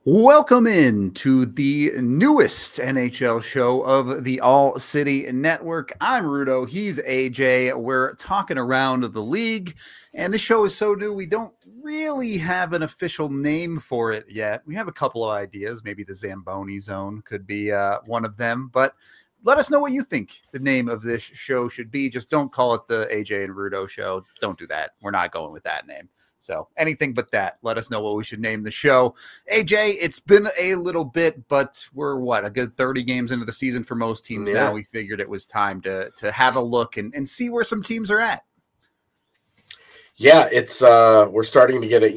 Welcome in to the newest NHL show of the All City Network. I'm Rudo. He's AJ. We're talking around the league, and this show is so new, we don't really have an official name for it yet. We have a couple of ideas. Maybe the Zamboni Zone could be one of them, but let us know what you think the name of this show should be. Just don't call it the AJ and Rudo show. Don't do that. We're not going with that name. So anything but that. Let us know what we should name the show. AJ, it's been a little bit, but we're a good 30 games into the season for most teams. Now we figured it was time to have a look and see where some teams are at. Yeah, it's we're starting to get it.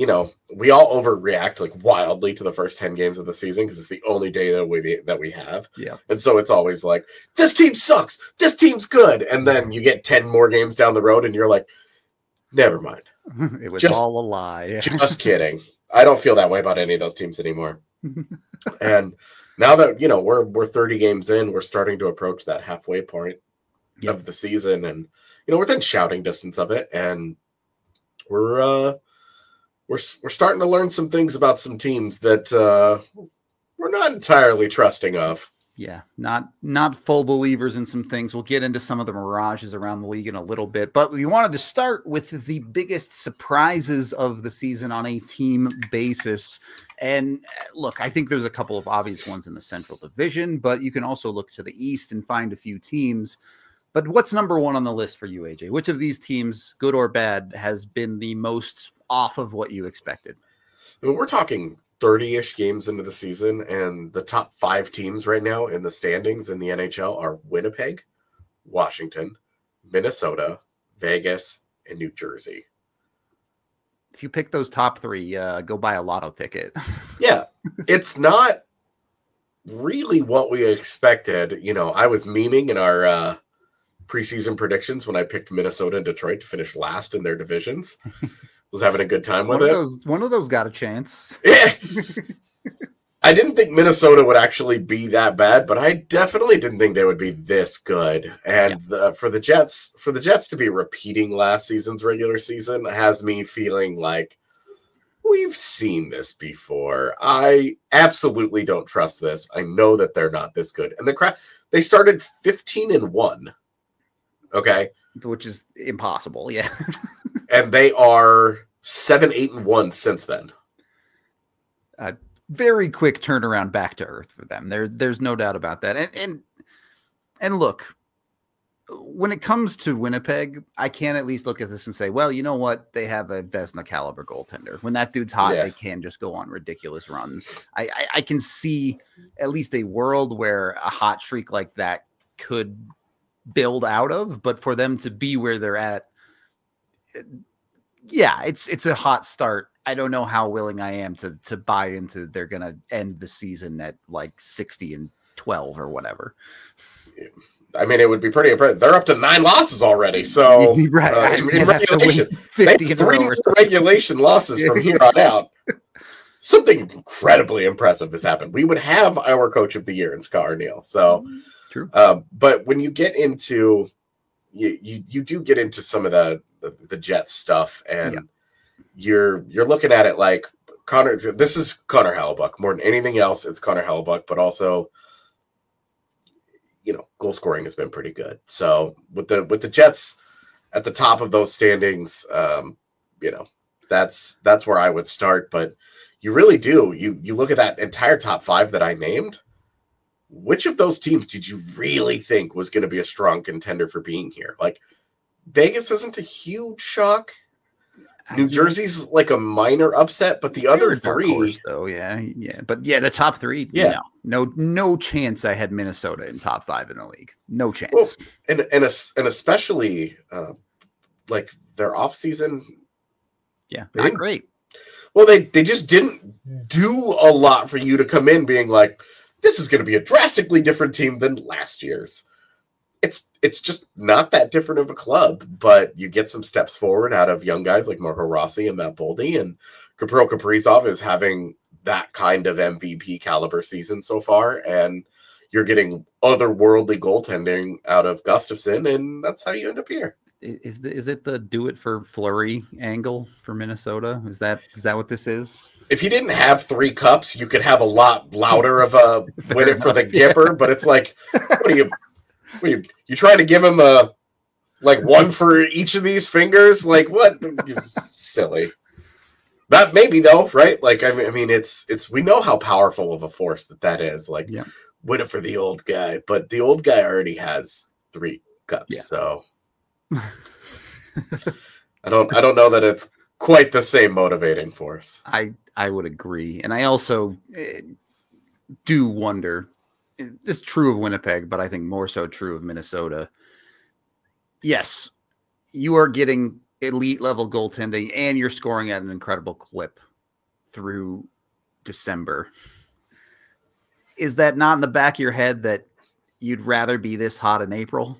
We all overreact like wildly to the first 10 games of the season because it's the only data that we have. Yeah. And so it's always like, this team sucks. This team's good. And then you get 10 more games down the road and you're like, never mind. It was all a lie. Just kidding. I don't feel that way about any of those teams anymore. And now that, we're 30 games in, we're starting to approach that halfway point of the season. And, we're within shouting distance of it. And we're starting to learn some things about some teams that we're not entirely trusting of. Yeah, not full believers in some things. We'll get into some of the mirages around the league in a little bit, but we wanted to start with the biggest surprises of the season on a team basis. And look, I think there's a couple of obvious ones in the Central Division, but you can also look to the East and find a few teams. But what's number one on the list for you, AJ? Which of these teams, good or bad, has been the most off of what you expected? I mean, we're talking 30-ish games into the season, and the top 5 teams right now in the standings in the NHL are Winnipeg, Washington, Minnesota, Vegas, and New Jersey. If you pick those top 3, go buy a lotto ticket. Yeah, it's not really what we expected. I was memeing in our preseason predictions when I picked Minnesota and Detroit to finish last in their divisions. Was having a good time with it. One of those got a chance. Yeah. I didn't think Minnesota would actually be that bad, but I definitely didn't think they would be this good. And for the Jets to be repeating last season's regular season has me feeling like we've seen this before. I absolutely don't trust this. I know that they're not this good. And they started 15-1. Okay. Which is impossible. Yeah. And they are 7-8-1 since then. Very quick turnaround back to earth for them. There's no doubt about that. And look, when it comes to Winnipeg, I can at least look at this and say, well, you know what? They have a Vezina caliber goaltender. When that dude's hot, they can just go on ridiculous runs. I can see at least a world where a hot streak like that could build out of, but for them to be where they're at, yeah, it's a hot start. I don't know how willing I am to buy into they're going to end the season at like 60-12 or whatever. I mean, it would be pretty impressive. They're up to 9 losses already. So right. In regulation, they have 3 regulation losses from here on out. Something incredibly impressive has happened. We would have our coach of the year in Scott Arniel. So true. But when you get into, you do get into some of the Jets stuff, and you're looking at it like this is Connor Hellebuyck more than anything else. It's Connor Hellebuyck, but also, goal scoring has been pretty good. So with the Jets at the top of those standings, that's where I would start. But you really do. You look at that entire top 5 that I named. Which of those teams did you really think was going to be a strong contender for being here? Like, Vegas isn't a huge shock. New Jersey's like a minor upset, but the other 3, horse, though, but the top 3, no chance. I had Minnesota in top 5 in the league, no chance. Well, and especially like their off season, not great. Well, they just didn't do a lot for you to come in being like, this is going to be a drastically different team than last year's. It's just not that different of a club, but you get some steps forward out of young guys like Marco Rossi and Matt Boldy, and Gabriel Kaprizov is having that kind of MVP caliber season so far, and you're getting otherworldly goaltending out of Gustafsson, and that's how you end up here. Is it the do it for Fleury angle for Minnesota? Is that what this is? If you didn't have 3 cups, you could have a lot louder of a win it for the Gipper. Yeah. But it's like, what are you trying to give him a like one for each of these fingers? Like what? Silly. That maybe though, right? Like I mean, it's we know how powerful of a force that is. Like win it for the old guy, but the old guy already has 3 cups, so. I don't know that it's quite the same motivating force. I would agree, and I also do wonder. It's true of Winnipeg, but I think more so true of Minnesota. Yes, you are getting elite level goaltending, and you're scoring at an incredible clip through December. Is that not in the back of your head that you'd rather be this hot in April?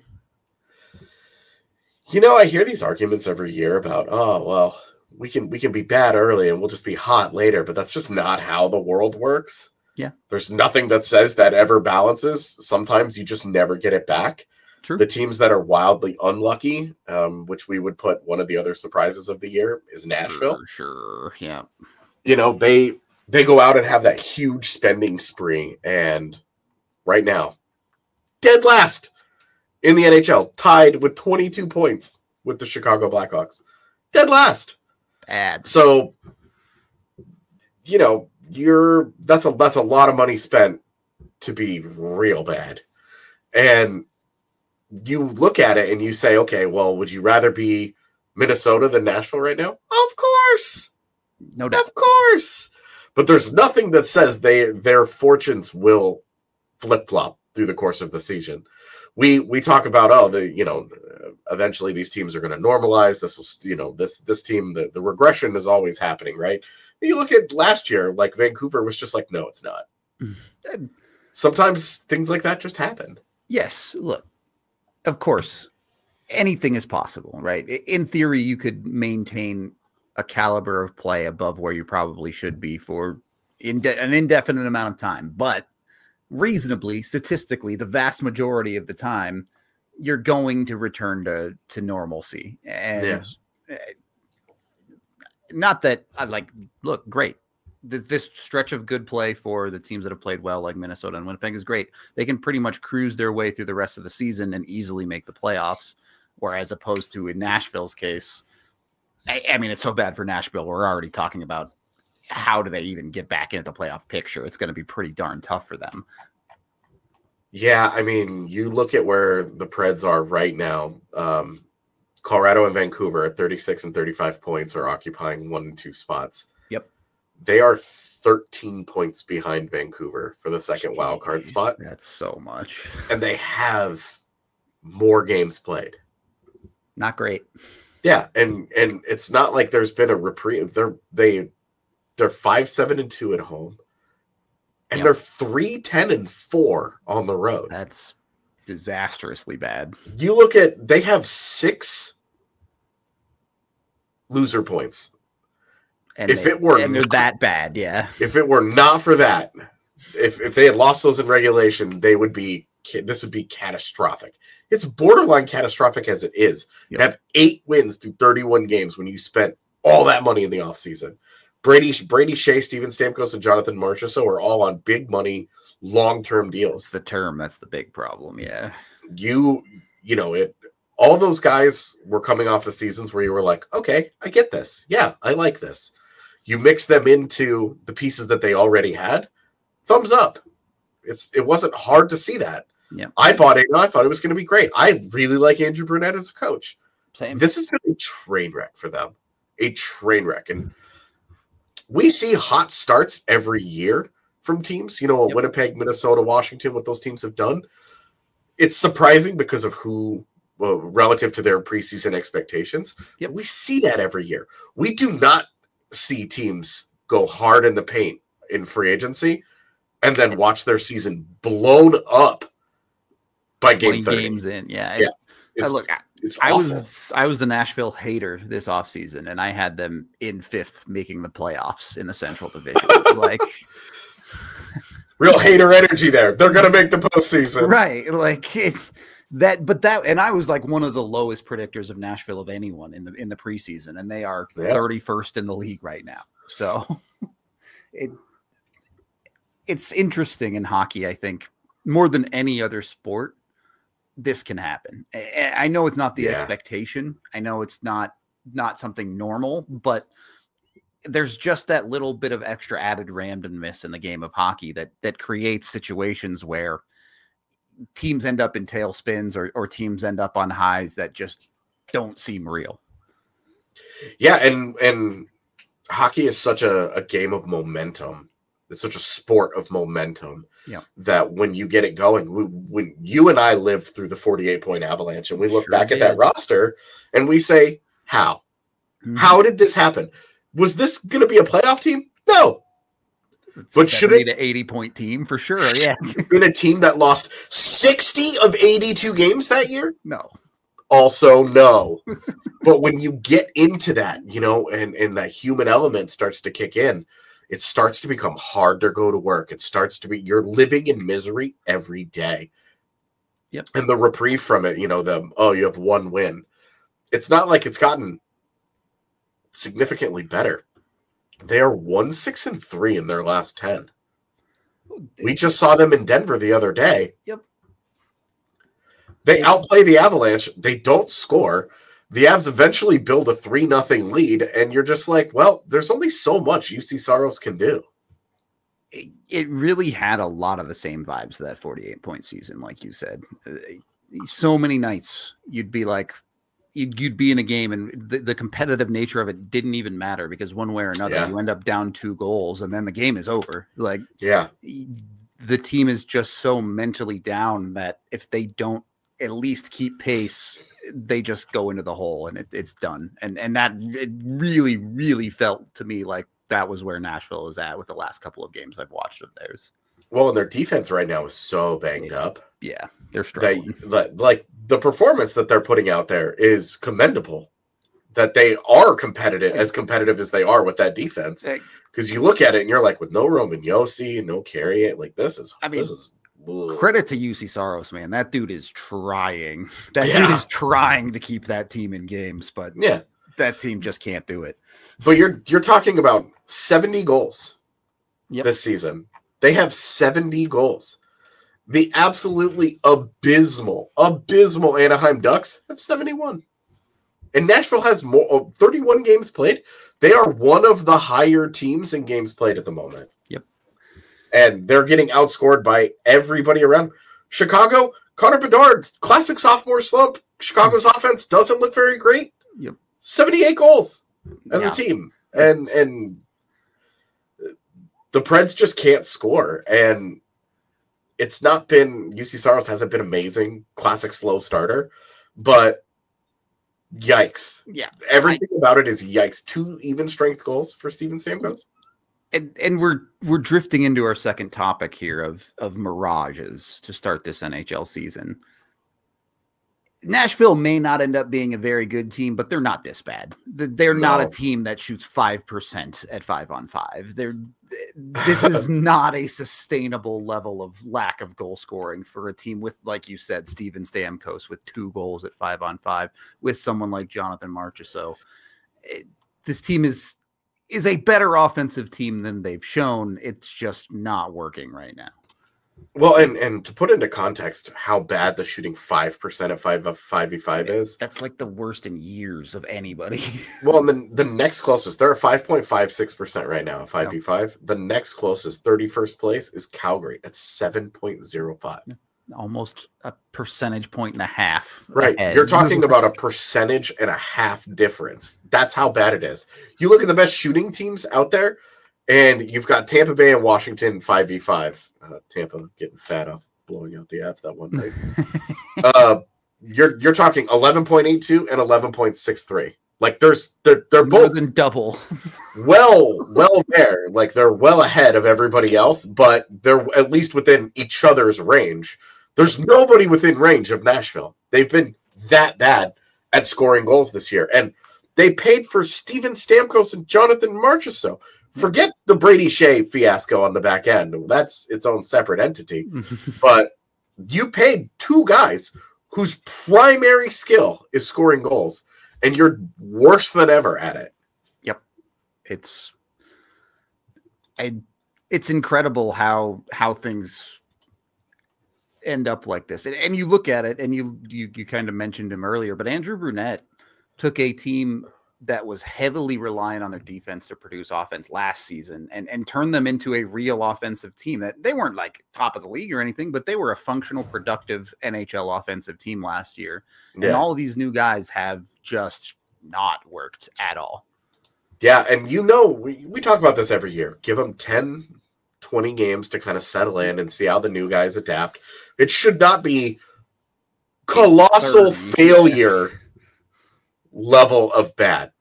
You know, I hear these arguments every year about, oh, well, we can be bad early and we'll just be hot later, but that's just not how the world works. Yeah. There's nothing that says that ever balances. Sometimes you just never get it back. True. The teams that are wildly unlucky, which we would put one of the other surprises of the year, is Nashville. Sure. Yeah. You know, they go out and have that huge spending spree, and right now, dead last in the NHL, tied with 22 points with the Chicago Blackhawks. Dead last. Bad. So, you know, that's a lot of money spent to be real bad. And you look at it and you say, okay, well, would you rather be Minnesota than Nashville right now? Of course. No doubt. Of course. But there's nothing that says their fortunes will flip-flop through the course of the season. We talk about, eventually these teams are going to normalize. This team, the regression is always happening, right? You look at last year, like Vancouver was just like, no, it's not. Sometimes things like that just happen. Yes. Look, of course, anything is possible, right? In theory, you could maintain a caliber of play above where you probably should be for an indefinite amount of time. But reasonably, statistically, the vast majority of the time, you're going to return to normalcy. And not that I look great. This stretch of good play for the teams that have played well, like Minnesota and Winnipeg, is great. They can pretty much cruise their way through the rest of the season and easily make the playoffs. Whereas opposed to in Nashville's case, I mean, it's so bad for Nashville. We're already talking about how do they even get back into the playoff picture. It's going to be pretty darn tough for them. Yeah, I mean, you look at where the Preds are right now. Colorado and Vancouver at 36 and 35 points are occupying 1 and 2 spots. Yep. They are 13 points behind Vancouver for the second wild card spot. That's so much. And they have more games played. Not great. Yeah, and it's not like there's been a reprieve. They're 5-7-2 at home. And they're 3-10-4 on the road. That's disastrously bad. You look at, they have 6 loser points. And they're that bad, yeah. If it were not for that, if they had lost those in regulation, this would be catastrophic. It's borderline catastrophic as it is. You have 8 wins through 31 games when you spent all that money in the offseason. Brady Shea, Steven Stamkos, and Jonathan Marchessault are all on big money, long-term deals. That's the term. That's the big problem, yeah. All those guys were coming off the seasons where you were like, okay, I get this. Yeah, I like this. You mix them into the pieces that they already had. Thumbs up. It wasn't hard to see that. Yeah. I bought it. I thought it was going to be great. I really like Andrew Brunette as a coach. Same. This has been a train wreck for them. A train wreck. And we see hot starts every year from teams. Winnipeg, Minnesota, Washington, what those teams have done. It's surprising because of relative to their preseason expectations. Yep. We see that every year. We do not see teams go hard in the paint in free agency and then watch their season blown up by game 30. Games in, yeah. It's awful. I was the Nashville hater this offseason, and I had them in 5th making the playoffs in the Central Division. Real hater energy there. They're going to make the postseason. Right. And I was like one of the lowest predictors of Nashville of anyone in the preseason, and they are 31st in the league right now. So it's interesting in hockey. I think more than any other sport, this can happen. I know it's not the expectation. I know it's not something normal, but there's just that little bit of extra added randomness in the game of hockey that creates situations where teams end up in tailspins or teams end up on highs that just don't seem real. Yeah. And hockey is such a game of momentum. It's such a sport of momentum that when you get it going, when you and I lived through the 48-point Avalanche and we look back at that roster and we say, how? Mm-hmm. How did this happen? Was this going to be a playoff team? No. But should it be an 80-point team for sure? Yeah. Been a team that lost 60 of 82 games that year? No. Also, no. But when you get into that, and that human element starts to kick in, it starts to become hard to go to work. It starts to be, you're living in misery every day. Yep. And the reprieve from it, you have one win. It's not like it's gotten significantly better. They are 1-6-3 in their last 10. We just saw them in Denver the other day. Yep. They outplay the Avalanche. They don't score. The Avs eventually build a 3-0 lead, and you're just like, well, there's only so much UC Saros can do. It really had a lot of the same vibes that 48-point season, like you said. So many nights you'd be like, you'd be in a game and the competitive nature of it didn't even matter because one way or another you end up down 2 goals and then the game is over. Like, the team is just so mentally down that if they don't at least keep pace, they just go into the hole and it's done. And that it really, really felt to me like that was where Nashville is at with the last couple of games I've watched of theirs. Well, and their defense right now is so banged up. Yeah, they're struggling. Like the performance that they're putting out there is commendable. That they are competitive as they are with that defense. Because you look at it and you're like, with no Roman Josi, no Carrier, like this is credit to UC Saros, man. That dude is trying. Dude is trying to keep that team in games, but that team just can't do it. But you're talking about 70 goals this season. They have 70 goals. The absolutely abysmal Anaheim Ducks have 71. And Nashville has 31 games played. They are one of the higher teams in games played at the moment. Yep. And they're getting outscored by everybody around. Chicago, Connor Bedard's classic sophomore slump. Chicago's offense doesn't look very great. Yep. 78 goals as a team. And the Preds just can't score. And it's not been, UC Saros hasn't been amazing, classic slow starter, but yikes. Yeah. Everything about it is yikes. 2 even strength goals for Steven Stamkos. And we're drifting into our second topic here of mirages to start this NHL season. Nashville may not end up being a very good team, but they're not this bad. They're not a team that shoots 5% at 5-on-5. This is not a sustainable level of lack of goal scoring for a team with, like you said, Steven Stamkos with 2 goals at 5-on-5 with someone like Jonathan Marchessault. This team is a better offensive team than they've shown. It's just not working right now. Well, and to put into context how bad the shooting 5% at 5v5 is. That's like the worst in years of anybody. Well, and then the next closest, they're at 5.56% right now at 5v5. The next closest, 31st place, is Calgary at 7.05. Almost a percentage point and a half. Right. Ahead. You're talking about a percentage and a half difference. That's how bad it is. You look at the best shooting teams out there, and you've got Tampa Bay and Washington 5v5. Tampa getting fat off blowing out the Avs that one night. You're talking 11.82 and 11.63. Like they're more both than double. well there. Like they're well ahead of everybody else, but they're at least within each other's range. There's nobody within range of Nashville. They've been that bad at scoring goals this year, and they paid for Steven Stamkos and Jonathan Marchessault. Forget the Brady Shea fiasco on the back end. That's its own separate entity. But you paid 2 guys whose primary skill is scoring goals, and you're worse than ever at it. Yep. It's incredible how things end up like this. And you look at it, and you kind of mentioned him earlier, but Andrew Brunette took a team that was heavily reliant on their defense to produce offense last season and turn them into a real offensive team. That they weren't like top of the league or anything, but they were a functional, productive NHL offensive team last year. Yeah. And all of these new guys have just not worked at all. Yeah. And we talk about this every year. Give them 10, 20 games to kind of settle in and see how the new guys adapt. It should not be colossal failure level of bad.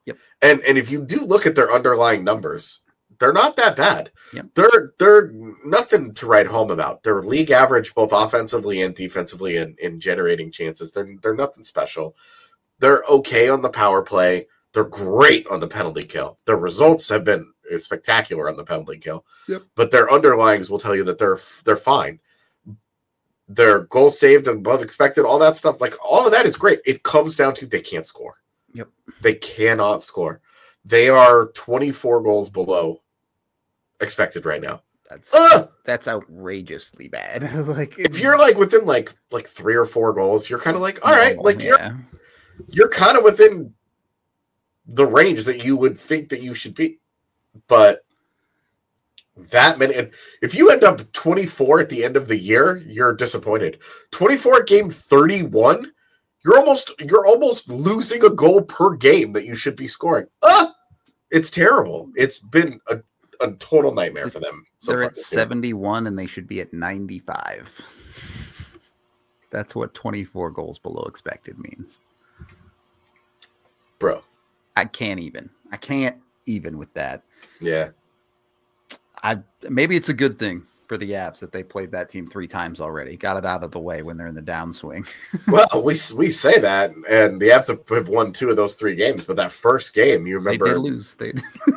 Yep. And if you do look at their underlying numbers, they're not that bad. Yep. They're nothing to write home about. They're league average both offensively and defensively in generating chances. They're nothing special. They're okay on the power play. They're great on the penalty kill. Their results have been spectacular on the penalty kill. Yep. But their underlyings will tell you that they're fine. Their goals saved above expected, all that stuff, like all of that is great. It comes down to they can't score. Yep. They cannot score. They are 24 goals below expected right now. That's outrageously bad. Like if you're like within like 3 or 4 goals, you're kind of like, all right, like you're kind of within the range that you would think that you should be. But that many, and if you end up 24 at the end of the year, you're disappointed. 24 at game 31, you're almost losing a goal per game that you should be scoring. It's terrible. It's been a total nightmare for them. They're at 71 and they should be at 95. That's what 24 goals below expected means. Bro. I can't even with that. Yeah. Maybe it's a good thing for the Avs that they played that team 3 times already. Got it out of the way when they're in the downswing. Well, we say that, and the Avs have won 2 of those 3 games, but that first game, you remember, they did lose.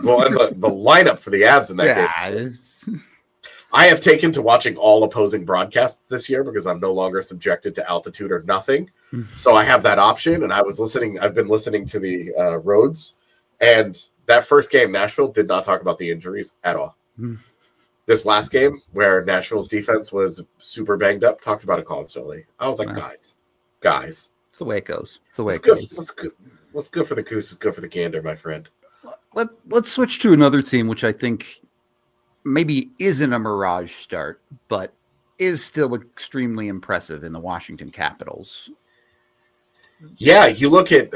Well, and the lineup for the Avs in that game. I have taken to watching all opposing broadcasts this year because I'm no longer subjected to altitude or nothing. So I have that option, and I've been listening to the roads, and that first game, Nashville did not talk about the injuries at all. This last game, where Nashville's defense was super banged up, talked about it constantly. I was like, guys. It's the way it goes. It's the way it goes. What's good for the goose is good for the gander, my friend. Let's switch to another team, which I think maybe isn't a mirage start, but is still extremely impressive in the Washington Capitals. Yeah, you look at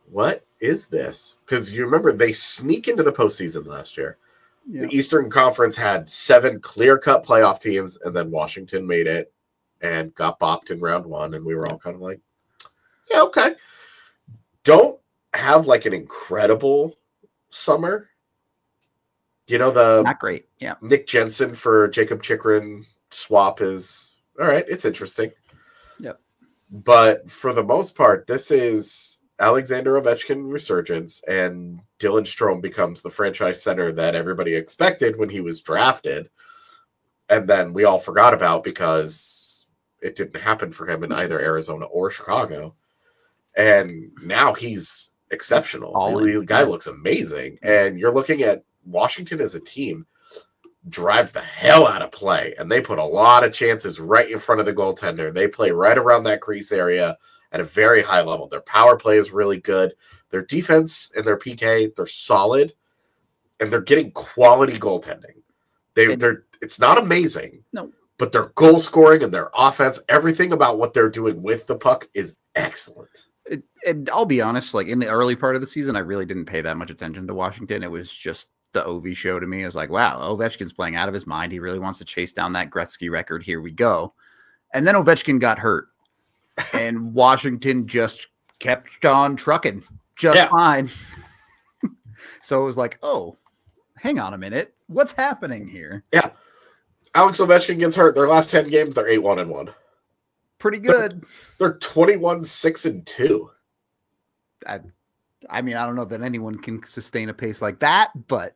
what is this? Because you remember they sneak into the postseason last year. Yeah. The Eastern Conference had 7 clear-cut playoff teams, and then Washington made it and got bopped in round 1, and we were all kind of like, yeah, okay. Don't have like an incredible summer. You know, not great. Yeah. Nick Jensen for Jacob Chikrin swap is all right. It's interesting. Yep. But for the most part, this is Alexander Ovechkin resurgence, and Dylan Strome becomes the franchise center that everybody expected when he was drafted. And then we all forgot about because it didn't happen for him in either Arizona or Chicago. And now he's exceptional. The guy looks amazing. And you're looking at Washington as a team drives the hell out of play. And they put a lot of chances right in front of the goaltender. They play right around that crease area at a very high level. Their power play is really good. Their defense and their PK, they're solid. And they're getting quality goaltending. It's not amazing. No. But their goal scoring and their offense, everything about what they're doing with the puck is excellent. And I'll be honest, like in the early part of the season, I really didn't pay that much attention to Washington. It was just the Ovi show to me. I was like, wow, Ovechkin's playing out of his mind. He really wants to chase down that Gretzky record. Here we go. And then Ovechkin got hurt. And Washington just kept on trucking just fine. So it was like, oh, hang on a minute. What's happening here? Yeah. Alex Ovechkin gets hurt. Their last 10 games, they're 8-1-1. Pretty good. They're 21-6-2. I mean, I don't know that anyone can sustain a pace like that, but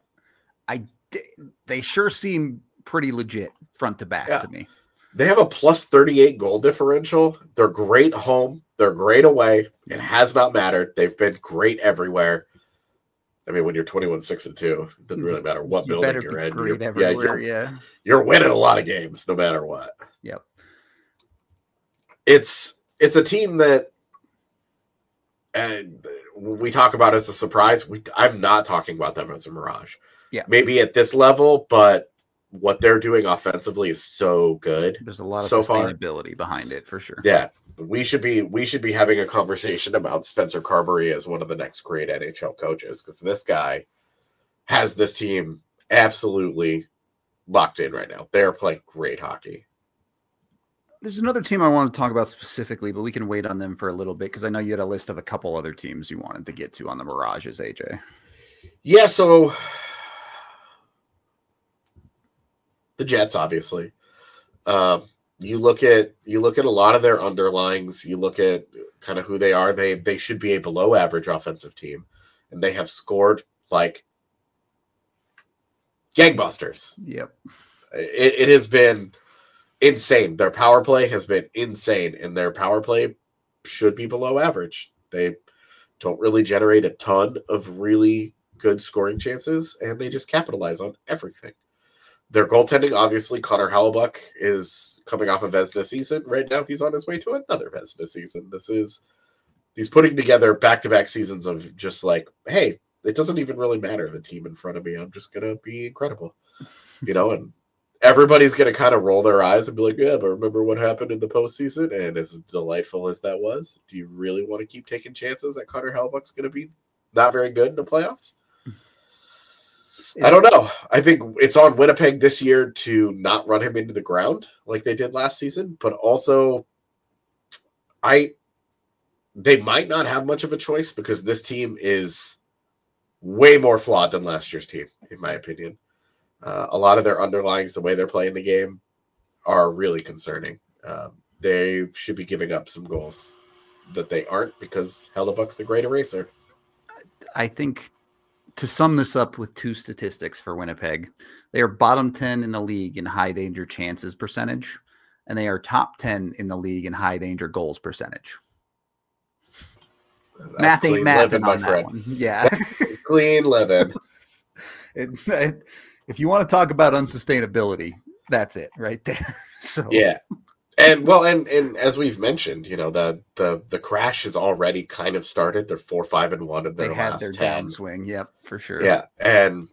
they sure seem pretty legit front to back to me. They have a plus 38 goal differential. They're great home. They're great away. It has not mattered. They've been great everywhere. I mean, when you're 21-6-2, it doesn't really matter what building you're in. Great everywhere, you're winning a lot of games no matter what. Yep. It's a team that we talk about as a surprise. I'm not talking about them as a mirage. Yeah. Maybe at this level, but what they're doing offensively is so good. There's a lot of sustainability behind it for sure. Yeah. We should be having a conversation about Spencer Carberry as one of the next great NHL coaches, because this guy has this team absolutely locked in right now. They're playing great hockey. There's another team I want to talk about specifically, but we can wait on them for a little bit because I know you had a list of a couple other teams you wanted to get to on the Mirages, AJ. Yeah, so the Jets, obviously. You look at a lot of their underlings. You look at kind of who they are. They should be a below average offensive team, and they have scored like gangbusters. Yep, it has been insane. Their power play has been insane, and their power play should be below average. They don't really generate a ton of really good scoring chances, and they just capitalize on everything. Their goaltending, obviously, Connor Hellebuyck is coming off a Vezina season. Right now, he's on his way to another Vezina season. He's putting together back-to-back seasons of just like, hey, it doesn't even really matter, the team in front of me. I'm just going to be incredible. And everybody's going to kind of roll their eyes and be like, yeah, but remember what happened in the postseason? And as delightful as that was, do you really want to keep taking chances that Connor Hellebuyck's going to be not very good in the playoffs? I don't know. I think it's on Winnipeg this year to not run him into the ground like they did last season, but also they might not have much of a choice because this team is way more flawed than last year's team, in my opinion. A lot of their underlyings, the way they're playing the game, are really concerning. They should be giving up some goals that they aren't because Hellebuyck's the great eraser. I think to sum this up with two statistics for Winnipeg, they are bottom 10 in the league in high danger chances percentage, and they are top 10 in the league in high danger goals percentage. That's math ain't math, my friend. One. Yeah. Clean living. If you want to talk about unsustainability, that's it right there. So yeah. And as we've mentioned, the crash has already kind of started. They're 4-5-1 in their last 10. Downswing. Yep, for sure. Yeah, and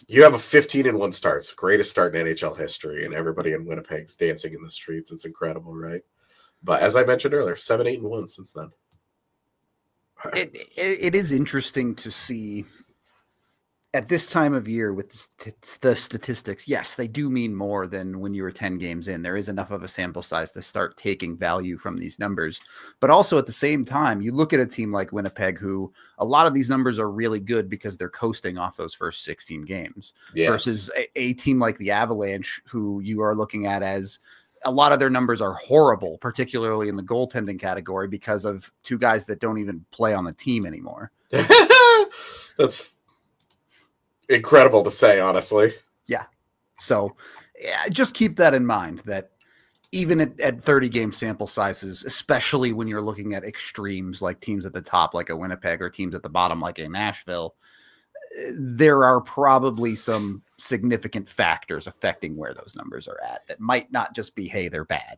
you have a 15-1 start. It's the greatest start in NHL history, and everybody in Winnipeg's dancing in the streets. It's incredible, right? But as I mentioned earlier, 7-8-1 since then. It is interesting to see at this time of year with the statistics. Yes, they do mean more than when you were 10 games in. There is enough of a sample size to start taking value from these numbers. But also at the same time, you look at a team like Winnipeg, who a lot of these numbers are really good because they're coasting off those first 16 games versus a team like the Avalanche, who you are looking at as a lot of their numbers are horrible, particularly in the goaltending category because of two guys that don't even play on the team anymore. That's incredible to say, honestly. Yeah. So just keep that in mind, that even at 30 game sample sizes, especially when you're looking at extremes like teams at the top, like a Winnipeg, or teams at the bottom, like a Nashville, there are probably some significant factors affecting where those numbers are at that might not just be, hey, they're bad.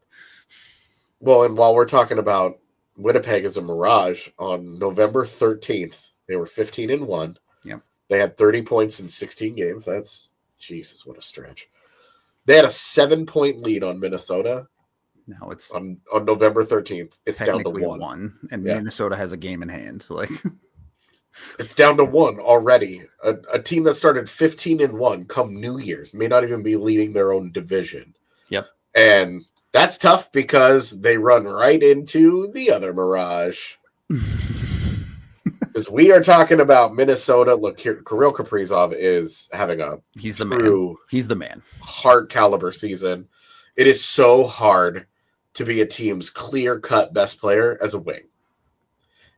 Well, and while we're talking about Winnipeg as a mirage, on November 13th, they were 15-1. Yep. They had 30 points in 16 games. That's, Jesus, what a stretch. They had a 7-point lead on Minnesota. Now it's on November 13th. It's down to one. And Minnesota has a game in hand. So it's down to 1 already. A team that started 15-1 come New Year's may not even be leading their own division. Yep. And that's tough because they run right into the other mirage. Because we are talking about Minnesota. Look, Kirill Kaprizov is having he's the man. He's the man. Hard caliber season. It is so hard to be a team's clear-cut best player as a wing.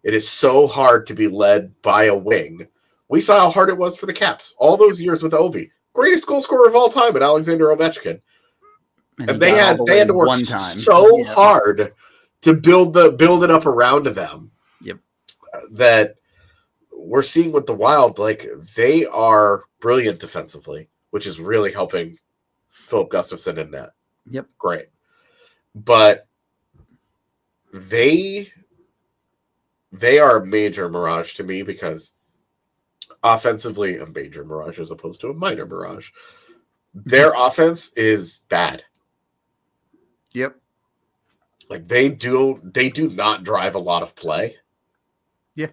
It is so hard to be led by a wing. We saw how hard it was for the Caps all those years with Ovi. Greatest goal scorer of all time in Alexander Ovechkin. And they had to work so hard to build it up around them. Yep. That we're seeing with the Wild, like they are brilliant defensively, which is really helping Philip Gustafsson in net. Yep. Great. But they are a major mirage to me because offensively, a major mirage as opposed to a minor mirage. Their offense is bad. Yep. Like they do not drive a lot of play. Yeah.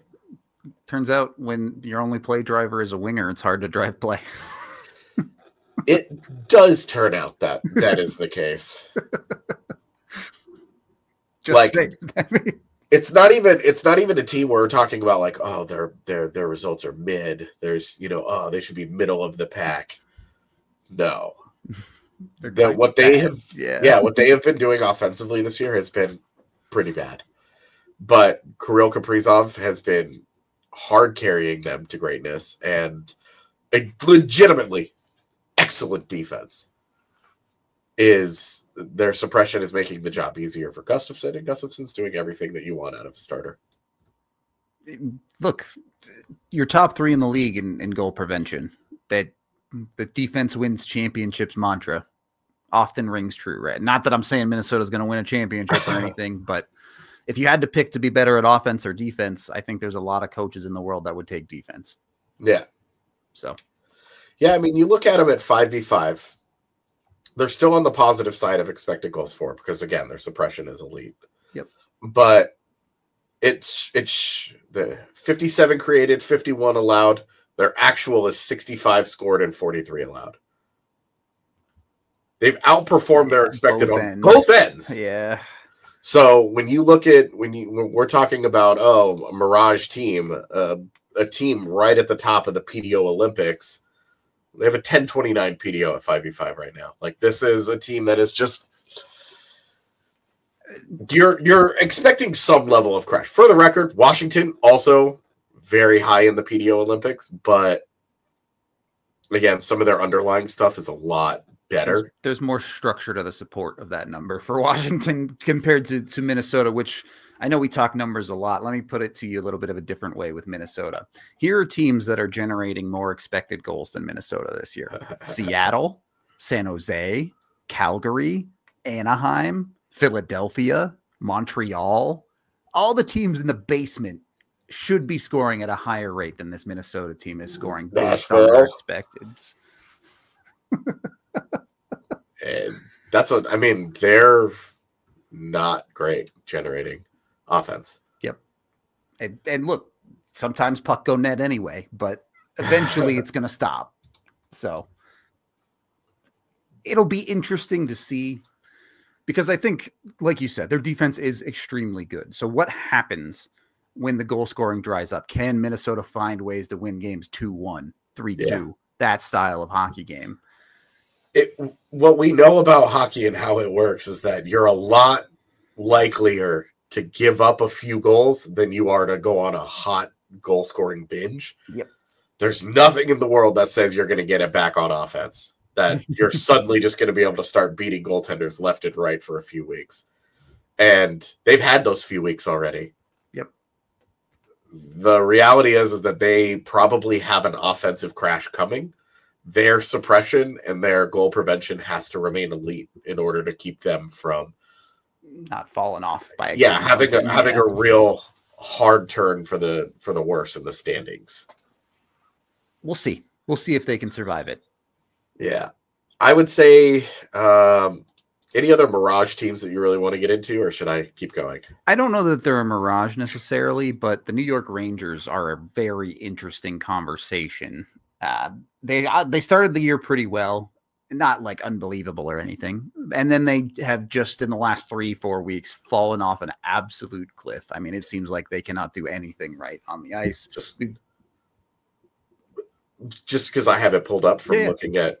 Turns out when your only play driver is a winger, it's hard to drive play. It does turn out that is the case. Just like it's not even a team where we're talking about like, oh, their results are mid. There's, oh, they should be middle of the pack. No. What they have been doing offensively this year has been pretty bad. But Kirill Kaprizov has been hard carrying them to greatness and a legitimately excellent defense. Their suppression is making the job easier for Gustafsson, and Gustafsson's doing everything that you want out of a starter. Look, you're top 3 in the league in goal prevention. That the defense wins championships mantra often rings true, right? Not that I'm saying Minnesota's going to win a championship or anything, but if you had to pick to be better at offense or defense, I think there's a lot of coaches in the world that would take defense. Yeah. So. Yeah, I mean, you look at them at 5v5. They're still on the positive side of expected goals for because, again, their suppression is elite. Yep. But it's the 57 created, 51 allowed. Their actual is 65 scored and 43 allowed. They've outperformed their expected on both ends. Yeah. So when you look at when we're talking about a Mirage team, a team right at the top of the PDO Olympics, they have a 1029 PDO at 5v5 right now. Like this is a team that is just you're expecting some level of crash. For the record, Washington also very high in the PDO Olympics, but again, some of their underlying stuff is a lot better. There's more structure to the support of that number for Washington compared to Minnesota, which I know we talk numbers a lot. Let me put it to you a little bit of a different way with Minnesota. Here are teams that are generating more expected goals than Minnesota this year. Seattle, San Jose, Calgary, Anaheim, Philadelphia, Montreal. All the teams in the basement should be scoring at a higher rate than this Minnesota team is scoring based on their expected. And they're not great generating offense. Yep. And look, sometimes puck go net anyway, but eventually it's going to stop. So it'll be interesting to see because I think, like you said, their defense is extremely good. So what happens when the goal scoring dries up? Can Minnesota find ways to win games 2-1, 3-2, that style of hockey game? What we know about hockey and how it works is that you're a lot likelier to give up a few goals than you are to go on a hot goal scoring binge. Yep. There's nothing in the world that says you're going to get it back on offense, that you're suddenly just going to be able to start beating goaltenders left and right for a few weeks. And they've had those few weeks already. Yep. The reality is that they probably have an offensive crash coming. Their suppression and their goal prevention has to remain elite in order to keep them from not falling off by having a real hard turn for the worse in the standings. We'll see. We'll see if they can survive it. Yeah. I would say any other Mirage teams that you really want to get into, or should I keep going? I don't know that they're a Mirage necessarily, but the New York Rangers are a very interesting conversation. They started the year pretty well, not like unbelievable or anything. And then they have just in the last 3-4 weeks fallen off an absolute cliff. I mean, it seems like they cannot do anything right on the ice. Just because I have it pulled up from looking at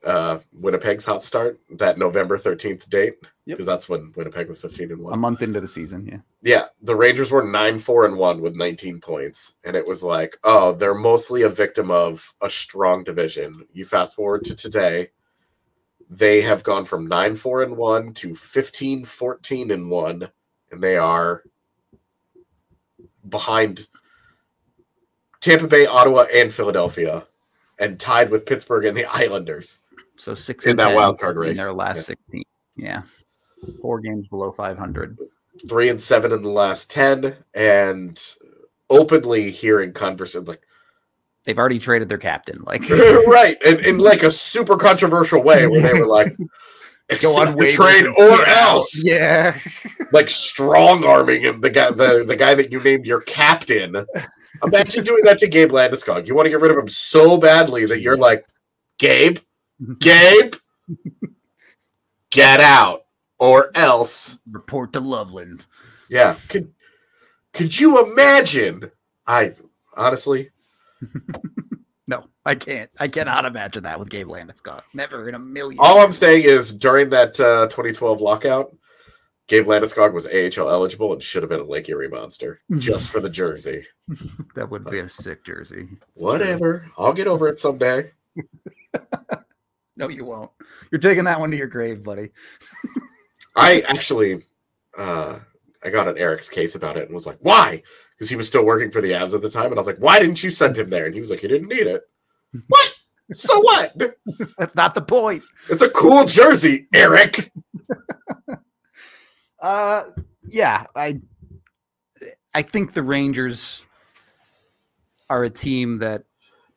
Winnipeg's hot start, that November 13th date, because that's when Winnipeg was 15-1. A month into the season, yeah. Yeah, the Rangers were 9-4-1 with 19 points, and it was like, oh, they're mostly a victim of a strong division. You fast forward to today, they have gone from 9-4-1 to 15-14-1, and they are behind Tampa Bay, Ottawa, and Philadelphia, and tied with Pittsburgh and the Islanders. So 6 in that wild card race in their last 16. Yeah, 4 games below 500. 3-7 in the last 10, and openly hearing conversation like they've already traded their captain, like right, and in like a super controversial way, where they were like, "Accept the trade or else." Yeah, like strong arming him, the guy that you named your captain. Imagine doing that to Gabe Landeskog. You want to get rid of him so badly that you're like, Gabe, get out, or else. Report to Loveland. Yeah. Could you imagine? I honestly. No, I can't. I cannot imagine that with Gabe Landeskog. Never in a million. All I'm saying is during that 2012 lockout, Gabe Landeskog was AHL eligible and should have been a Lake Erie Monster just for the jersey. That would be a sick jersey. Whatever. I'll get over it someday. No, you won't. You're taking that one to your grave, buddy. I actually, I got an Eric's case about it and was like, why? Because he was still working for the Avs at the time. And I was like, why didn't you send him there? And he was like, he didn't need it. What? So what? That's not the point. It's a cool jersey, Eric. Yeah, I think the Rangers are a team that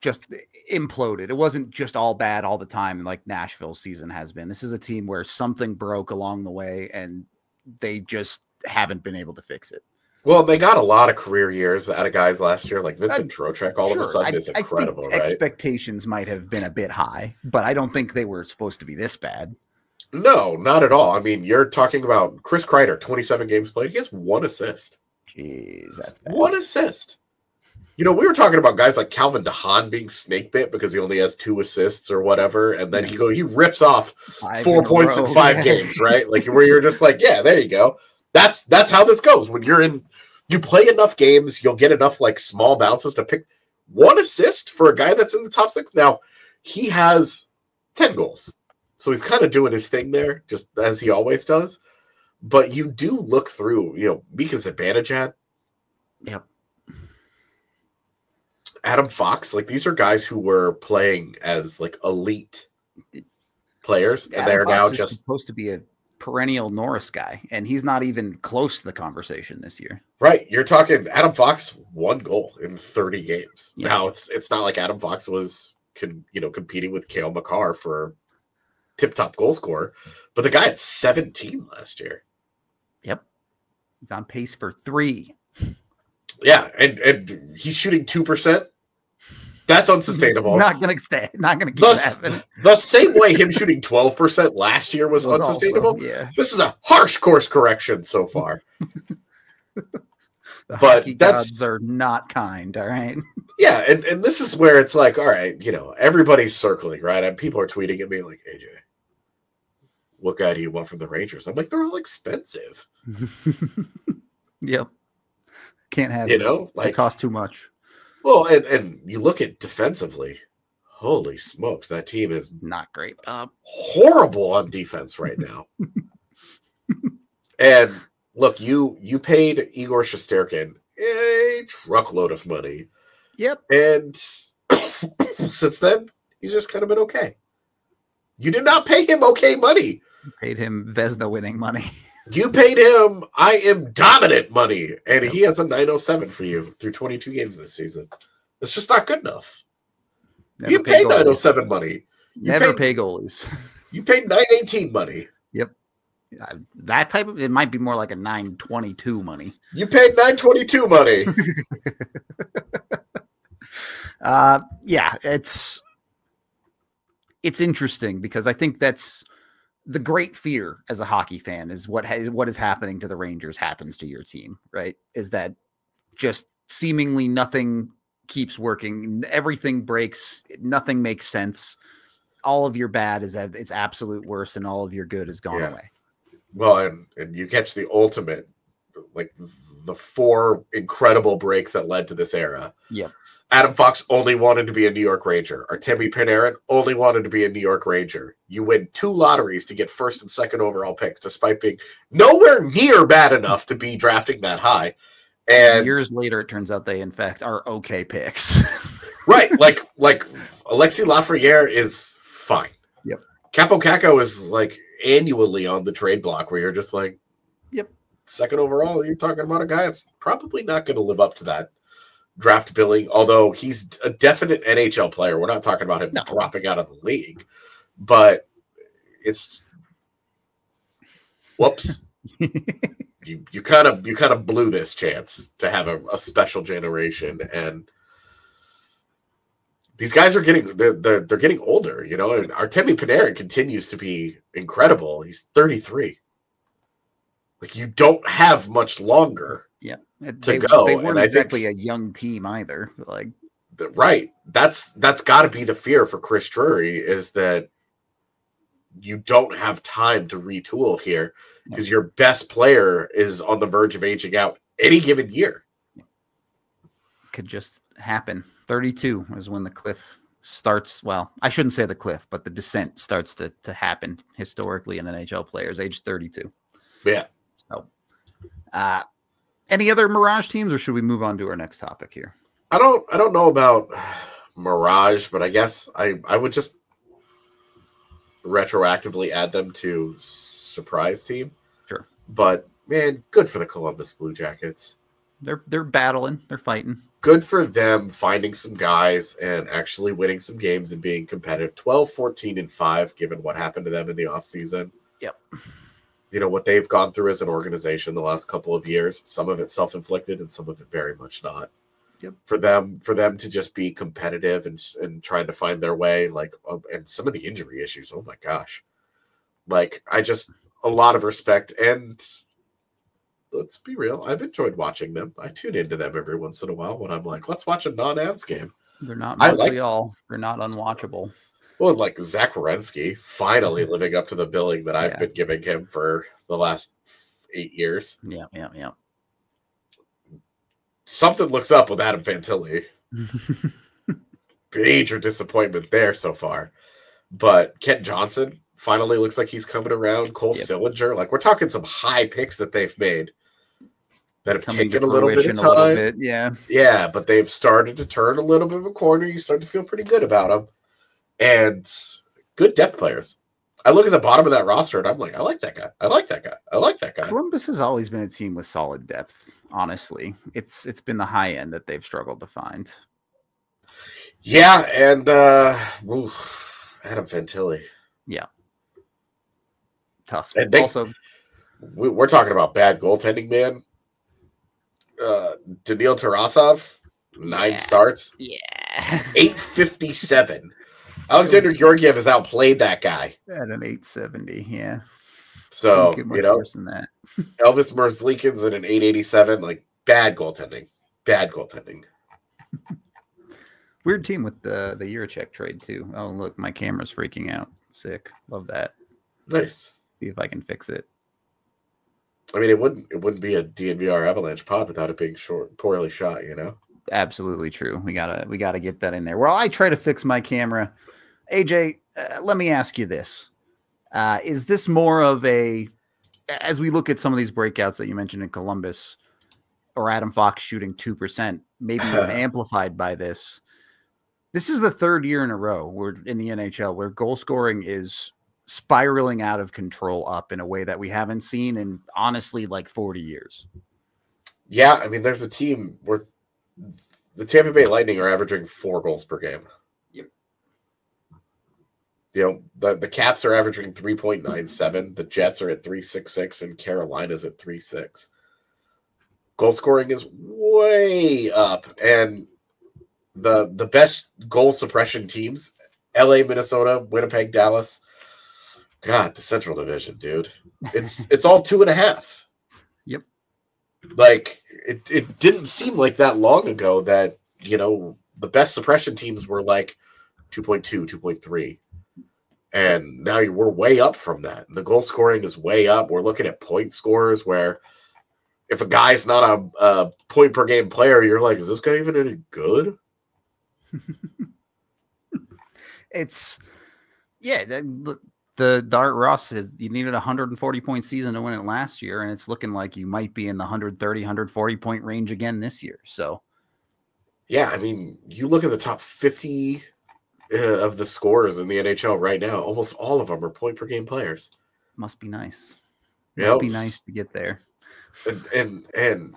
just imploded. It wasn't just all bad all the time like Nashville's season has been. This is a team where something broke along the way and they just haven't been able to fix it. Well, they got a lot of career years out of guys last year, like Vincent Trocheck all of a sudden is incredible, right? Expectations might have been a bit high, but I don't think they were supposed to be this bad. No, not at all. I mean, you're talking about Chris Kreider, 27 games played. He has 1 assist. Jeez, that's bad. 1 assist. You know, we were talking about guys like Calvin DeHaan being snake bit because he only has 2 assists or whatever, and then he rips off 4 points in 5 games, right? Like where you're just like, yeah, there you go. That's how this goes. When you play enough games, you'll get enough like small bounces to pick 1 assist for a guy that's in the top 6. Now he has 10 goals. So he's kind of doing his thing there, just as he always does. But you do look through, Mika Zibanejad. Yep. Adam Fox. Like, these are guys who were playing as, like, elite players. And they're now just supposed to be a perennial Norris guy. And he's not even close to the conversation this year. Right. You're talking Adam Fox, 1 goal in 30 games. Yeah. Now, it's not like Adam Fox was, competing with Cale Makar for tip-top goal scorer, but the guy had 17 last year. Yep. He's on pace for 3. Yeah, and he's shooting 2%. That's unsustainable. Not gonna stay. Not gonna keep happening. The same way him shooting 12% last year was unsustainable. Also, yeah. This is a harsh course correction so far. The hockey gods are not kind, all right? Yeah, and this is where it's like, all right, everybody's circling, right? And people are tweeting at me like, AJ, what guy do you want from the Rangers? I'm like, they're all expensive. Yep. Can't have like, it costs too much. Well, and you look at defensively, holy smokes, that team is not great. Horrible on defense right now. And look, you paid Igor Shesterkin a truckload of money. Yep. And since then, he's just kind of been okay. You did not pay him okay money. You paid him Vezina winning money. You paid him I am dominant money, and he has a 907 for you through 22 games this season. It's just not good enough. You paid 907 money. Never pay goalies. You paid 918 money. Yep. That type of, it might be more like a 922 money. You paid 922 money. Yeah, it's interesting because I think that's the great fear as a hockey fan is what is happening to the Rangers happens to your team, right? Is that just seemingly nothing keeps working. Everything breaks. Nothing makes sense. All of your bad is at its absolute worst and all of your good has gone away. Well, and you catch the ultimate like the 4 incredible breaks that led to this era. Yep. Adam Fox only wanted to be a New York Ranger. Artemi Panarin only wanted to be a New York Ranger. You win 2 lotteries to get first and second overall picks, despite being nowhere near bad enough to be drafting that high. And years later, it turns out they, in fact, are okay picks. Right. Like Alexis Lafreniere is fine. Yep. Capo Caco is like annually on the trade block where you're just like, yep. Second overall, you're talking about a guy that's probably not going to live up to that draft billing, although he's a definite NHL player. We're not talking about him dropping out of the league, but it's whoops. you kind of blew this chance to have a special generation, and these guys are they're getting older, you know, and Artemi Panarin continues to be incredible. He's 33. Like, you don't have much longer to go. They weren't exactly a young team either. Like, right. That's got to be the fear for Chris Drury, is that you don't have time to retool here because your best player is on the verge of aging out any given year. Could just happen. 32 is when the cliff starts. Well, I shouldn't say the cliff, but the descent starts to happen historically in NHL players, age 32. Yeah. So, any other Mirage teams, or should we move on to our next topic here? I don't know about Mirage, but I guess I would just retroactively add them to surprise team. Sure. But man, good for the Columbus Blue Jackets. They're battling, they're fighting. Good for them finding some guys and actually winning some games and being competitive. 12, 14, and 5, given what happened to them in the offseason. Yep. You know, what they've gone through as an organization the last couple of years, some of it self-inflicted and some of it very much not. Yep. For them to just be competitive and trying to find their way, like, and some of the injury issues, oh my gosh. Like, a lot of respect, and let's be real, I've enjoyed watching them. I tune into them every once in a while when I'm like, let's watch a non-Avs game. They're not Montreal. They're not unwatchable. Well, like Zach Werenski finally living up to the billing that I've been giving him for the last 8 years. Yeah. Something looks up with Adam Fantilli. Major disappointment there so far. But Kent Johnson finally looks like he's coming around. Cole Sillinger. Like, we're talking some high picks that they've made that have taken a little bit of time. Yeah, but they've started to turn a little bit of a corner. You start to feel pretty good about them. And good depth players. I look at the bottom of that roster and I'm like, I like that guy. I like that guy. I like that guy. Columbus has always been a team with solid depth, honestly. It's been the high end that they've struggled to find. Yeah, and Adam Fantilli. Yeah. Tough. And we're talking about bad goaltending, man. Daniil Tarasov, 9 starts. Yeah. 857. Alexander Georgiev has outplayed that guy. At an 870, yeah. So, you know, than that. Elvis Merzlikins at an 887. Like, bad goaltending. Bad goaltending. Weird team with the Jiricek trade, too. Oh, look, my camera's freaking out. Sick. Love that. Nice. See if I can fix it. I mean, it wouldn't be a DNVR Avalanche pod without it being poorly shot, you know? Absolutely true. We gotta get that in there. Well, I try to fix my camera. AJ, let me ask you this. Is this more of as we look at some of these breakouts that you mentioned in Columbus, or Adam Fox shooting 2%, maybe even amplified by this? This is the 3rd year in a row in the NHL where goal scoring is spiraling out of control up in a way that we haven't seen in, honestly, like 40 years. Yeah, I mean, there's a team where the Tampa Bay Lightning are averaging 4 goals per game. Yep. You know, the Caps are averaging 3.97. The Jets are at 3.66, and Carolina's at 3.6. Goal scoring is way up, and the best goal suppression teams: LA, Minnesota, Winnipeg, Dallas. God, the Central Division, dude. It's all 2.5. Yep. Like, it didn't seem like that long ago that, you know, the best suppression teams were like 2.2, 2.3. And now we're way up from that. The goal scoring is way up. We're looking at point scores where if a guy's not a point per game player, you're like, is this guy even any good? It's look, the Art Ross said you needed a 140 point season to win it last year, and it's looking like you might be in the 130, 140 point range again this year. So, yeah, I mean, you look at the top 50 of the scorers in the NHL right now, almost all of them are point per game players. Must be nice. Must be nice to get there. And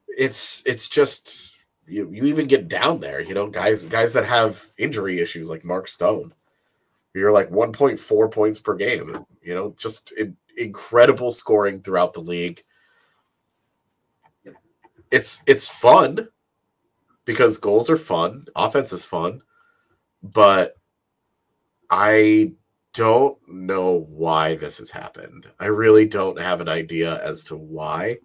it's just you even get down there, guys that have injury issues like Mark Stone. You're like 1.4 points per game, just incredible scoring throughout the league. It's fun because goals are fun, offense is fun, but I don't know why this has happened. I really don't have an idea as to why.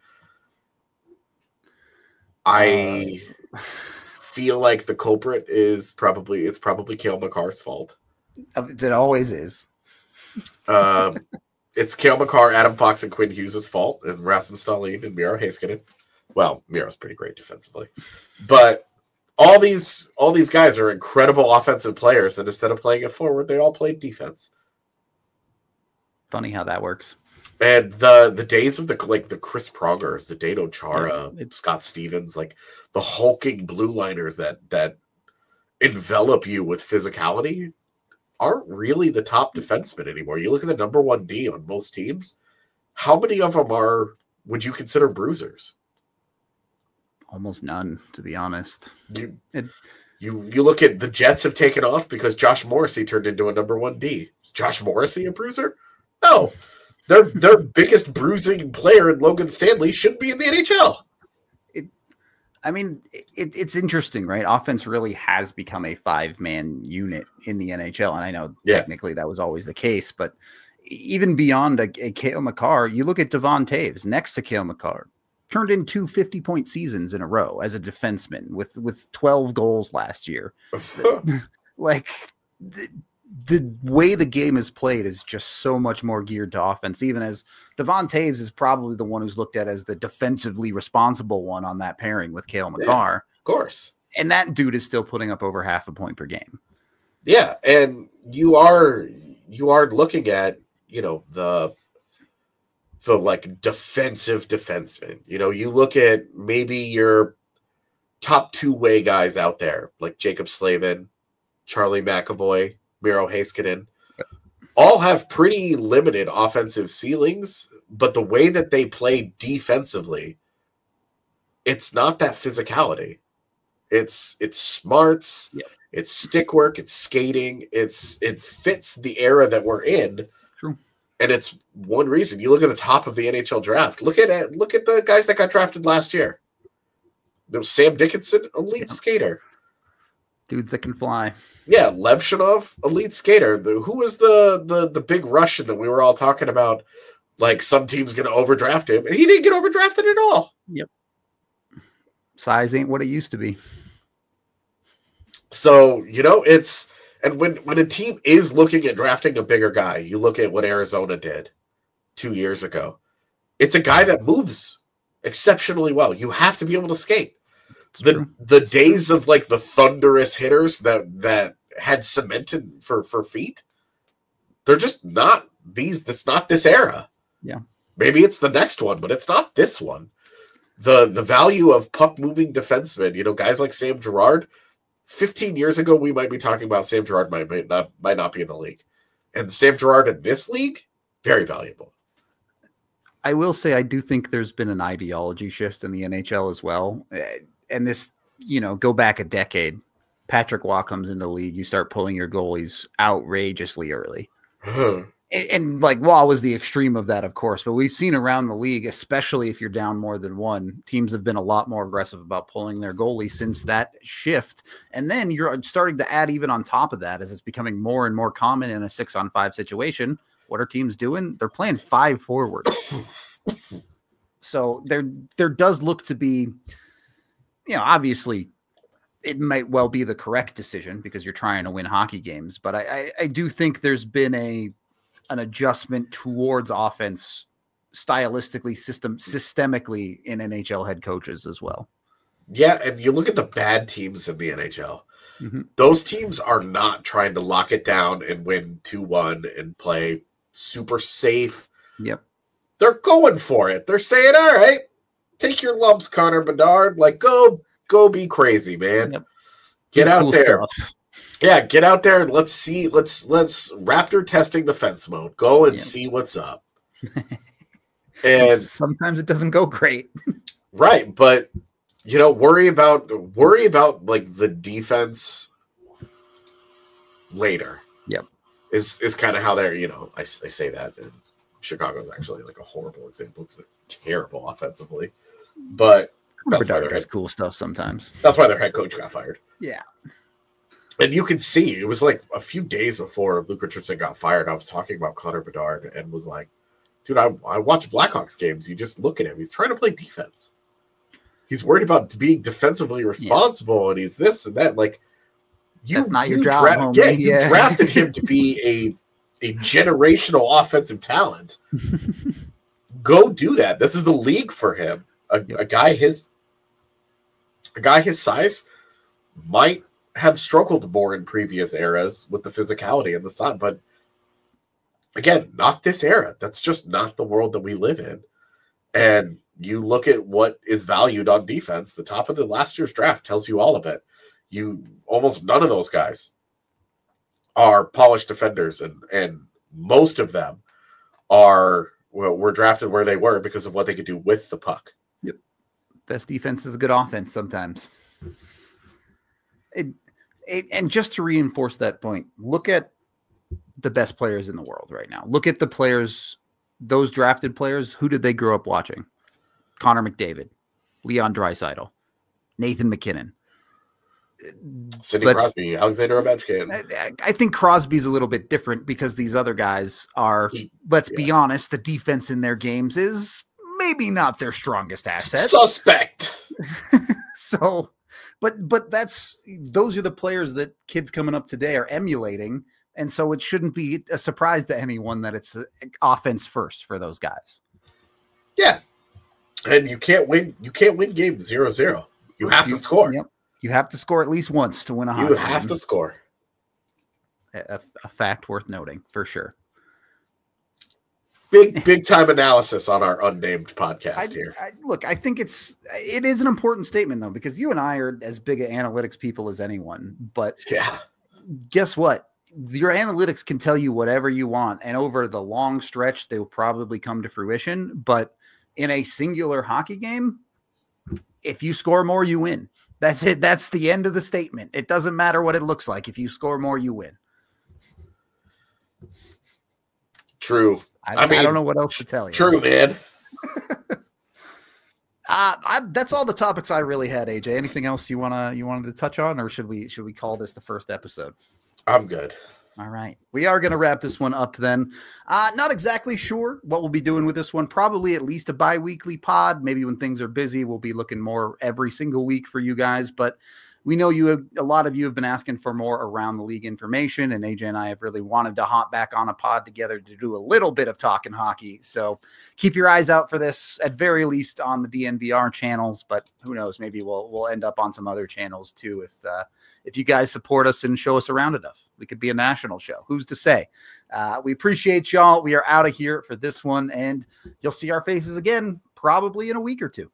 I feel like the culprit is probably Cale Makar's fault. It always is. It's Cale Makar, Adam Fox, and Quinn Hughes' fault, and Rasmus Dahlin and Miro Heiskanen. Well, Miro's pretty great defensively, but all these guys are incredible offensive players, and instead of playing it forward, they all played defense. Funny how that works. And the days of the Chris Prongers, the Dado Chara, Scott Stevens, like the hulking blue liners that envelop you with physicality aren't really the top defensemen anymore. You look at the number 1D on most teams. How many of them would you consider bruisers? Almost none, to be honest. You look at the Jets have taken off because Josh Morrissey turned into a number 1D. Is Josh Morrissey a bruiser? No. Their biggest bruising player in Logan Stanley shouldn't be in the NHL. It's interesting, right? Offense really has become a 5-man unit in the NHL. And I know technically that was always the case, but even beyond a Cale Makar, you look at Devon Toews next to Cale Makar, turned in 2 50-point seasons in a row as a defenseman with 12 goals last year. Like the way the game is played is just so much more geared to offense, even as Devon Toews is probably the one who's looked at as the defensively responsible one on that pairing with Cale Makar. Yeah, of course. And that dude is still putting up over half a point per game. Yeah. And you are looking at, the like defensive defenseman. You look at maybe your top 2-way guys out there, like Jacob Slavin, Charlie McAvoy, Miro Heiskanen, all have pretty limited offensive ceilings, but the way that they play defensively, it's not that physicality. It's smarts, it's stick work, it's skating, it fits the era that we're in. True. And it's one reason. You look at the top of the NHL draft. Look at the guys that got drafted last year. There was Sam Dickinson, elite skater. Dudes that can fly. Yeah, Levshinov, elite skater. Who was the big Russian that we were all talking about? Like some team's going to overdraft him, and he didn't get overdrafted at all. Yep. Size ain't what it used to be. So, and when a team is looking at drafting a bigger guy, you look at what Arizona did 2 years ago. It's a guy that moves exceptionally well. You have to be able to skate. The days of like the thunderous hitters that had cemented for feet, they're just not these. That's not this era. Yeah, maybe it's the next one, but it's not this one. The value of puck moving defensemen, guys like Sam Girard. 15 years ago, we might be talking about Sam Girard might not be in the league, and Sam Girard in this league, very valuable. I will say I do think there's been an ideology shift in the NHL as well. And this, go back a decade, Patrick Waugh comes into the league, you start pulling your goalies outrageously early. And like Waugh was the extreme of that, of course, but we've seen around the league, especially if you're down more than one, teams have been a lot more aggressive about pulling their goalie since that shift. And then you're starting to add even on top of that, as it's becoming more and more common in a 6-on-5 situation. What are teams doing? They're playing 5 forward. So there does look to be, obviously it might well be the correct decision because you're trying to win hockey games. But I do think there's been an adjustment towards offense stylistically, systemically in NHL head coaches as well. Yeah, and you look at the bad teams in the NHL. Mm-hmm. Those teams are not trying to lock it down and win 2-1 and play super safe. Yep. They're going for it. They're saying, all right, take your lumps, Connor Bedard. Like, go be crazy, man. Yep. Get out cool there. Stuff. Yeah, get out there and let's see. Let's Raptor testing defense mode. Go and see what's up. And sometimes it doesn't go great. Right, but you know, worry about like the defense later. Yep. Is kind of how they're, you know, I say that, and Chicago's actually like a horrible example because they're terrible offensively. But that's why does cool stuff sometimes. That's why their head coach got fired. Yeah. And you can see, it was like a few days before Luke Richardson got fired, I was talking about Connor Bedard and was like, dude, I watch Blackhawks games. You just look at him. He's trying to play defense. He's worried about being defensively responsible, and he's this and that. Like, that's not your job, you drafted him to be a generational offensive talent. Go do that. This is the league for him. A guy his size might have struggled more in previous eras with the physicality and the size, but again, not this era. That's just not the world that we live in. And you look at what is valued on defense. The top of the last year's draft tells you all of it. Almost none of those guys are polished defenders, and most of them were drafted where they were because of what they could do with the puck. Yep. Best defense is a good offense sometimes. And just to reinforce that point, look at the best players in the world right now. Look at the players, those drafted players. Who did they grow up watching? Connor McDavid, Leon Draisaitl, Nathan McKinnon. Sidney Crosby, Alexander Ovechkin. I think Crosby's a little bit different because these other guys are, let's be honest, the defense in their games is maybe not their strongest asset. Suspect. So, but those are the players that kids coming up today are emulating. And so it shouldn't be a surprise to anyone that it's offense first for those guys. Yeah. And you can't win games 0-0. You have to score. Yep. You have to score at least once to win a hockey game. You have to score. A fact worth noting, for sure. Big time analysis on our unnamed podcast here. Look, I think it is an important statement, though, because you and I are as big at analytics people as anyone. But guess what? Your analytics can tell you whatever you want. And over the long stretch, they will probably come to fruition. But in a singular hockey game, if you score more, you win. That's it. That's the end of the statement. It doesn't matter what it looks like. If you score more, you win. True. I don't know what else to tell you. True, man. That's all the topics I really had, AJ. Anything else you wanted to touch on, or should we call this the first episode? I'm good. All right. We are going to wrap this one up then. Not exactly sure what we'll be doing with this one. Probably at least a bi-weekly pod. Maybe when things are busy, we'll be looking more every single week for you guys. But we know a lot of you have been asking for more around the league information, and AJ and I have really wanted to hop back on a pod together to do a little bit of talking hockey. So keep your eyes out for this, at very least on the DNVR channels, but who knows, maybe we'll end up on some other channels too. If you guys support us and show us around enough, we could be a national show. Who's to say? We appreciate y'all. We are out of here for this one, and you'll see our faces again probably in a week or two.